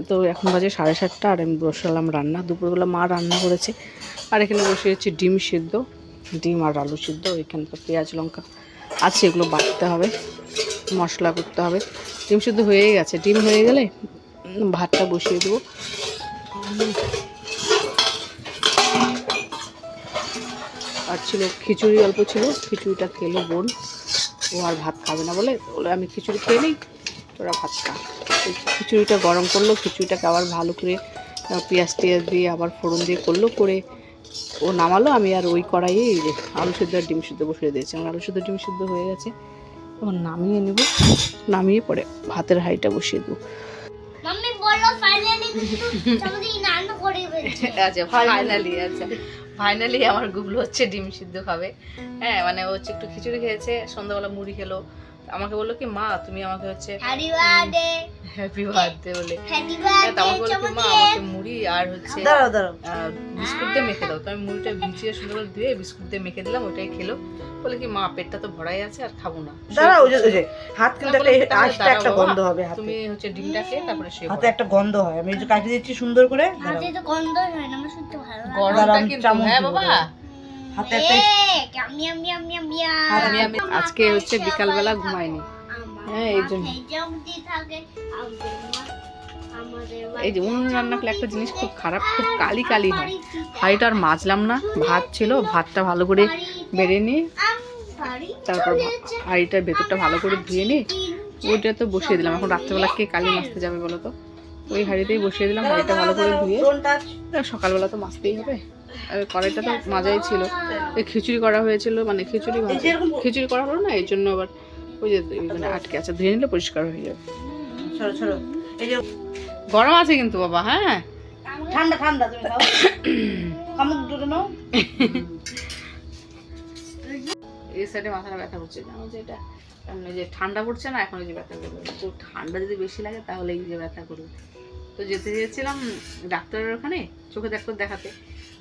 তো এখন বাজে 7:30 আর আমি বসালাম রান্না। দুপুরবেলা মা রান্না করেছে। আর এখানে বসিয়েছি ডিম সিদ্ধ, ডিম আর আলু সিদ্ধ। এখানে তো পেঁয়াজ লঙ্কা আছে, এগুলো বাটতে হবে, মশলা করতে হবে। ডিম সিদ্ধ হয়েই গেছে, ডিম হয়ে গেলে ভাতটা বসিয়ে দেবো। আর ছিল খিচুড়ি, অল্প ছিল, খিচুড়িটা খেলো বোন। ও আর ভাত খাবে না বলে আমি খিচুড়ি খেয়ে নিই, তোরা ভাত খা। খিচুড়িটা গরম করলো, খিচুড়িটাকে আবার ভালো করে পেঁয়াজ টিয়াজ দিয়ে আবার ফোড়ন দিয়ে করলো, করে ও নামালো। আমি আর ওই কড়াইয়ে এই যে আলু সিদ্ধ আর ডিম সিদ্ধ বসিয়ে দিয়েছি। আমার আলু সিদ্ধ ডিম সিদ্ধ হয়ে গেছে, এখন নামিয়ে নেব। নামিয়ে পরে ভাতের হাঁড়িটা বসিয়ে দেবো। আচ্ছা ফাইনালি, আচ্ছা ফাইনালি আমার গুগলো হচ্ছে ডিম সিদ্ধ খাবে। হ্যাঁ মানে ও হচ্ছে একটু খিচুড়ি খেয়েছে, সন্ধ্যাবেলা মুড়ি খেলো। আমাকে বললো কি মা তুমি আমাকে হচ্ছে হ্যাপি বার্থডে বলে, আমাকে বললো কি মা আমাকে মুড়ি আর হচ্ছে বিস্কুট দিয়ে মেখে দাও। তো আমি মুড়িটা ভিজিয়ে সুন্দর করে ধুয়ে বিস্কুট দিয়ে মেখে দিলাম, ওটাই খেলো। বলে কি মা পেটটা তো ভরাই আছে আর খাবো না, হাত কিন্তু একটা গন্ধ হবে, তুমি হচ্ছে ডিমটা খেয়ে তারপরে হাতে একটা গন্ধ হয়। আমি কাটি দিচ্ছি সুন্দর করে, হাতে তো গন্ধ হয় না, আমার শুনতে ভালো লাগে। গরমটা কিন্তু হ্যাঁ বাবা হাতে একটা আজকে হচ্ছে বিকালবেলা ঘুমাইনি। হ্যাঁ এই জন্য এই যে উনুনে রান্না করলে একটা জিনিস খুব খারাপ, খুব কালি কালি হয়। হাঁড়িটা আর মাজলাম না, ভাত ছিল, ভাতটা ভালো করে বেড়ে নিয়ে তারপর হাঁড়িটার ভেতরটা ভালো করে ধুয়ে নিয়ে ওইটা তো বসিয়ে দিলাম। এখন রাত্রেবেলা কে কালি মাজতে যাবে বলো তো, ওই হাঁড়িতেই বসিয়ে দিলাম। হাঁড়িটা ভালো করে ধুয়ে সকালবেলা তো মাজতেই হবে। আর কড়াইটা তো মাজাই ছিল, এই খিচুড়ি করা হয়েছিল, মানে খিচুড়ি করা হলো না, এই জন্য আবার ওই যে আটকে আছে, ধুয়ে নিলে পরিষ্কার হয়ে যাবে। গরম আছে কিন্তু বাবা, হ্যাঁ ঠান্ডা ঠান্ডা তুমি খাও, কামড় দুটো নাও। এই সাইডে মাথাটা ব্যথা করছে, জানো যে এটা যে ঠান্ডা পড়ছে না, এখন এই যে ব্যথা করবে। তো ঠান্ডা যদি বেশি লাগে তাহলে এই যে ব্যথা করবে। তো যেতে চেয়েছিলাম ডাক্তারের ওখানে চোখে ডাক্তার দেখাতে।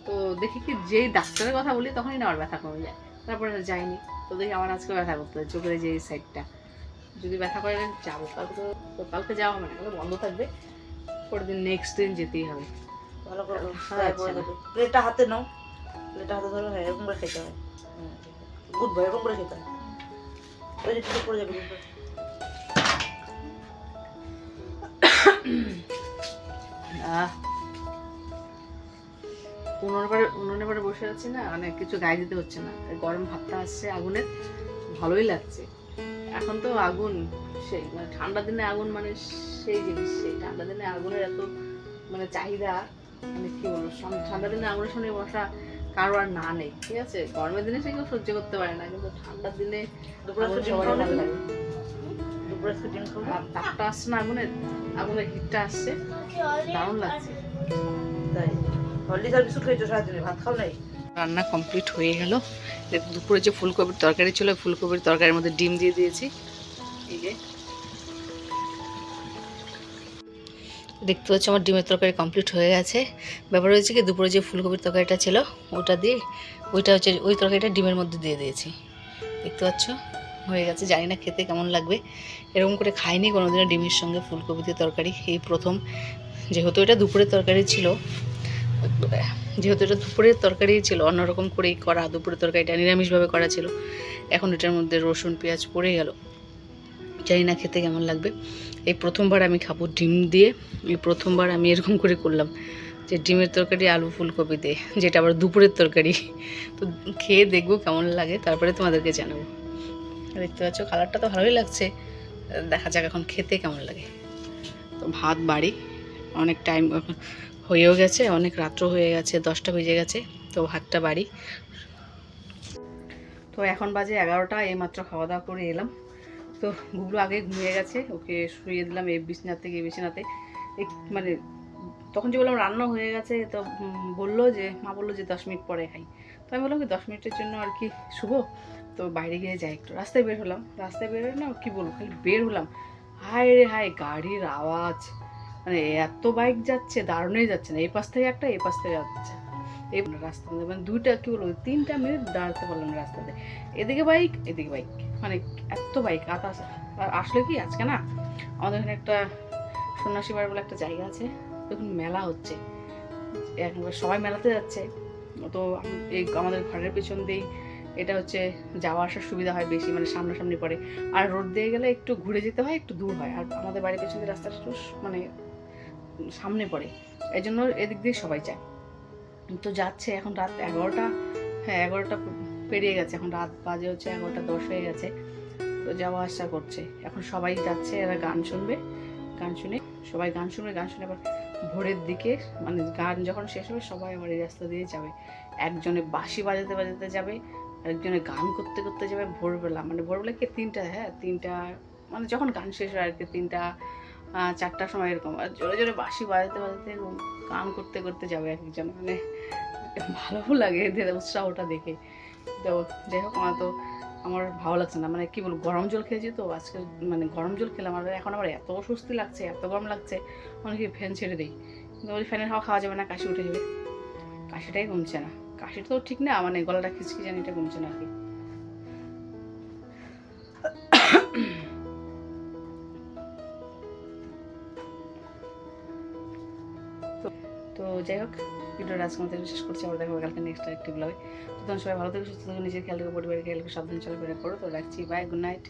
তো দেখি কি যেই ডাক্তারের কথা বলি তখনই না আমার ব্যথা কমে যায়, তারপরে যাইনি। তো দেখি আমার আজকে ব্যথা করতে হয় চোখের যে এই সাইডটা, যদি ব্যথা করে যাবো। কালকে তো কালকে যাওয়া হবে না, কালকে বন্ধ থাকবে, পরের দিন নেক্সট দিন যেতেই হবে। ভালো করে প্লেটটা হাতে নাও, প্লেটটা হাতে ধরো, হ্যাঁ এরকম করে খেতে হয়। গুড বয়, এরকম করে খেতে হয়। ওই যে পড়ে যাবে। উনুনে পরে বসে আছি না, মানে কিছু গায়ে দিতে হচ্ছে না, গরম ভাতটা আসছে আগুনের, ভালোই লাগছে। এখন তো আগুন সেই মানে ঠান্ডা দিনে আগুন মানে সেই জিনিস, সেই ঠান্ডা দিনে আগুনের এত মানে চাহিদা, মানে কি বলবো, ঠান্ডা দিনে আগুনের সামনে বসা কারো আর না নেই। ঠিক আছে, গরমের দিনে সে কেউ সহ্য করতে পারে না, কিন্তু ঠান্ডার দিনে সবারই ভালো লাগে। আর তাপটা আসছে না, আগুনের হিটটা আসছে, দারুণ লাগছে। তাই হলদি আর বিস্কুট খেয়েছো সারাদিনে, ভাত খাও নাই? রান্না কমপ্লিট হয়ে গেল। দুপুরে যে ফুলকপির তরকারি ছিল, ফুলকপির তরকারির মধ্যে ডিম দিয়ে দিয়েছি। এই যে দেখতে পাচ্ছি আমার ডিমের তরকারি কমপ্লিট হয়ে গেছে। ব্যাপার হয়েছে কি, দুপুরে যে ফুলকপির তরকারিটা ছিল ওটা দিয়ে ওইটা হচ্ছে ওই তরকারিটা ডিমের মধ্যে দিয়ে দিয়েছি। দেখতে পাচ্ছ হয়ে গেছে। জানি না খেতে কেমন লাগবে, এরকম করে খাইনি কোনোদিনও ডিমের সঙ্গে ফুলকপি দিয়ে তরকারি, এই প্রথম। যেহেতু এটা দুপুরের তরকারি ছিল, অন্যরকম করেই করা। দুপুরের তরকারিটা নিরামিষভাবে করা ছিল, এখন এটার মধ্যে রসুন পেঁয়াজ পড়ে গেল, জানি না খেতে কেমন লাগবে। এই প্রথমবার আমি খাবো ডিম দিয়ে, এই প্রথমবার আমি এরকম করে করলাম যে ডিমের তরকারি আলু ফুলকপি দিয়ে, যেটা আবার দুপুরের তরকারি। তো খেয়ে দেখবো কেমন লাগে, তারপরে তোমাদেরকে জানাবো। দেখতে পাচ্ছ কালারটা তো ভালোই লাগছে, দেখা যাক এখন খেতে কেমন লাগে। তো ভাত বাড়ি, অনেক টাইম এখন হয়েও গেছে, অনেক রাত্র হয়ে গেছে, 10টা বেজে গেছে। তো ভাতটা বাড়ি। তো এখন বাজে 11টা, এইমাত্র খাওয়া দাওয়া করে এলাম। তো গুগলো আগে ঘুমিয়ে গেছে, ওকে শুয়ে দিলাম এই বিছানাতে, বিছানাতে মানে তখন যে বললাম রান্না হয়ে গেছে, তো মা বললো যে 10 মিনিট পরে খাই। তো আমি বললাম কি 10 মিনিটের জন্য আর কি শুভ, তো বাইরে গিয়ে যাই একটু। রাস্তায় বের হলাম, রাস্তায় বের হলে না কী বলবো, খালি বের হলাম, হায় রে হায় গাড়ির আওয়াজ, মানে এত বাইক যাচ্ছে, দারুণই যাচ্ছে না, এই পাশ থেকে একটা এই পাশ থেকে যাচ্ছে, এই রাস্তার মধ্যে মানে 2টা কী বলবো 3টা মিনিট দাঁড়াতে পারলাম না রাস্তাতে, এদিকে বাইক এদিকে বাইক, মানে এত বাইক। আর আসলে কি আজকে না আমাদের এখানে একটা সন্ন্যাসী বাড়ি বলে একটা জায়গা আছে, তখন মেলা হচ্ছে, একবার সবাই মেলাতে যাচ্ছে। তো এই আমাদের ঘরের পেছন দিয়েই এটা হচ্ছে যাওয়া আসার সুবিধা হয় বেশি, মানে সামনাসামনি পড়ে। আর রোড দিয়ে গেলে একটু ঘুরে যেতে হয়, একটু দূর হয়। আর আমাদের বাড়ির পেছন দিয়ে রাস্তাটা একটু মানে সামনে পড়ে, এই জন্য এদিক দিয়ে সবাই যায়। তো যাচ্ছে, এখন রাত 11টা, হ্যাঁ 11টা পেরিয়ে গেছে, এখন রাত বাজে হচ্ছে 11টা 10 হয়ে গেছে। তো যাওয়া আসা করছে, এখন সবাই যাচ্ছে, এরা গান শুনবে, গান শুনে সবাই গান শুনবে, গান শুনে আবার ভোরের দিকে মানে গান যখন শেষ হবে সবাই আবার এই রাস্তা দিয়ে যাবে। একজনে বাঁশি বাজাতে বাজাতে যাবে, আরেকজনে গান করতে করতে যাবে ভোরবেলা, মানে ভোরবেলা কি 3টা, হ্যাঁ 3টা মানে যখন গান শেষ হয় আর কি, 3টা 4টার সময় এরকম, আর জোরে জোরে বাঁশি বাজাতে বাজাতে গান করতে করতে যাবে এক একজন, মানে ভালো লাগে এদের উৎসাহটা দেখে। তো যাই হোক, আমার ভালো লাগছে না, মানে কি বলবো, গরম জল খেয়েছি তো আজকে, মানে গরম জল খেলাম, আর এখন আবার এত অস্বস্তি লাগছে, এত গরম লাগছে, অনেকে ফ্যান ছেড়ে দিই, কিন্তু ওই ফ্যানের হাওয়া খাওয়া যাবে না, কাশি উঠে যাবে। কাশিটাই কমছে না, কাশিটা তো ঠিক না, মানে গলাটা খিচখিচানি, এটা কমছে না আর কি। তো যাই হোক, ভিডিওটা আজকে মতো শেষ করছি, আবার দেখা হবে কালকে নেক্সট একটি ব্লগে। তো তখন সবাই ভালো থেকে সুস্থ থেকে নিজের খেয়াল রেখে, পরিবারের খেয়াল রেখে সাবধানে চলাফেরা করো। তো রাখছি, বাই, গুড নাইট।